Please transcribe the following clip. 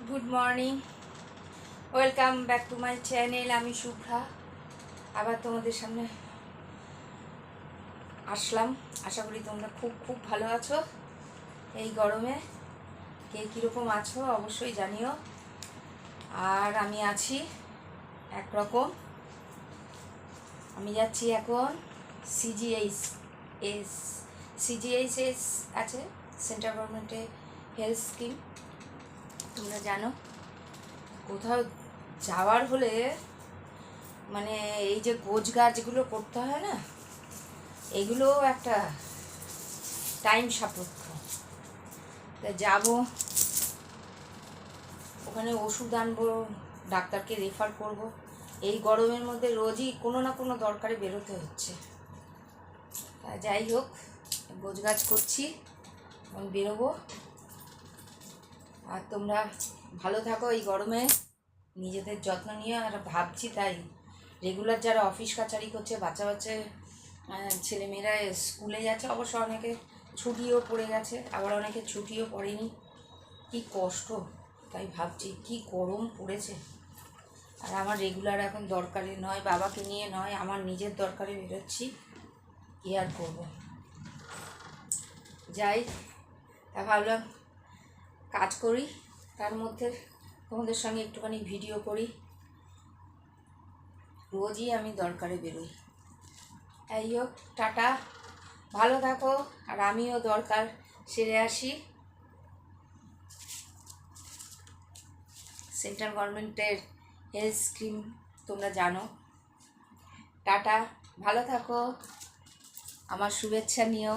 Good morning, welcome back to my channel. আমি শুভ্রা, আবার তোমাদের সামনে আসলাম। আশা করি তোমরা খুব খুব ভালো আছো। এই গরমে কে কীরকম আছো অবশ্যই জানিও। আর আমি আছি একরকম। আমি যাচ্ছি এখন সিজিএইচ আছে, সেন্ট্রাল গভর্নমেন্টে হেলথ স্কিম। তোমরা জানো কোথাও যাওয়ার হলে মানে এই যে গোছ গাছগুলো করতে হয় না, এগুলোও একটা টাইম সাপেক্ষ। যাবো, ওখানে ওষুধ আনবো, ডাক্তারকে রেফার করব। এই গরমের মধ্যে রোজই কোনো না কোনো দরকারে বেরোতে হচ্ছে। যাই হোক, গোছ গাছ করছি, আমি বেরোবো। আর তোমরা ভালো থাকো এই গরমে, নিজেদের যত্ন নিয়ে। আর ভাবছি তাই রেগুলার যারা অফিস কাছারি করছে, বাচ্চা বাচ্চা ছেলেমেয়েরা স্কুলে যাচ্ছে, অবশ্য অনেকে ছুটিও পড়ে গেছে, আবার অনেকে ছুটিও পড়েনি। কি কষ্ট, তাই ভাবছি কি গরম পড়েছে। আর আমার রেগুলার এখন দরকারে নয়, বাবাকে নিয়ে নয়, আমার নিজের দরকারে বেরোচ্ছি। কি আর করবো, যাই। তা ভাবলাম কাজ করি, তার মধ্যে তোমাদের সঙ্গে একটুখানি ভিডিও করি। রোজই আমি দরকারে বেরোই। এই হোক, টাটা, ভালো থাকো। আর আমিও দরকার সেরে আসি। সেন্ট্রাল গভর্নমেন্টের হেলথ স্কিম তোমরা জানো। টাটা, ভালো থাকো, আমার শুভেচ্ছা নিও।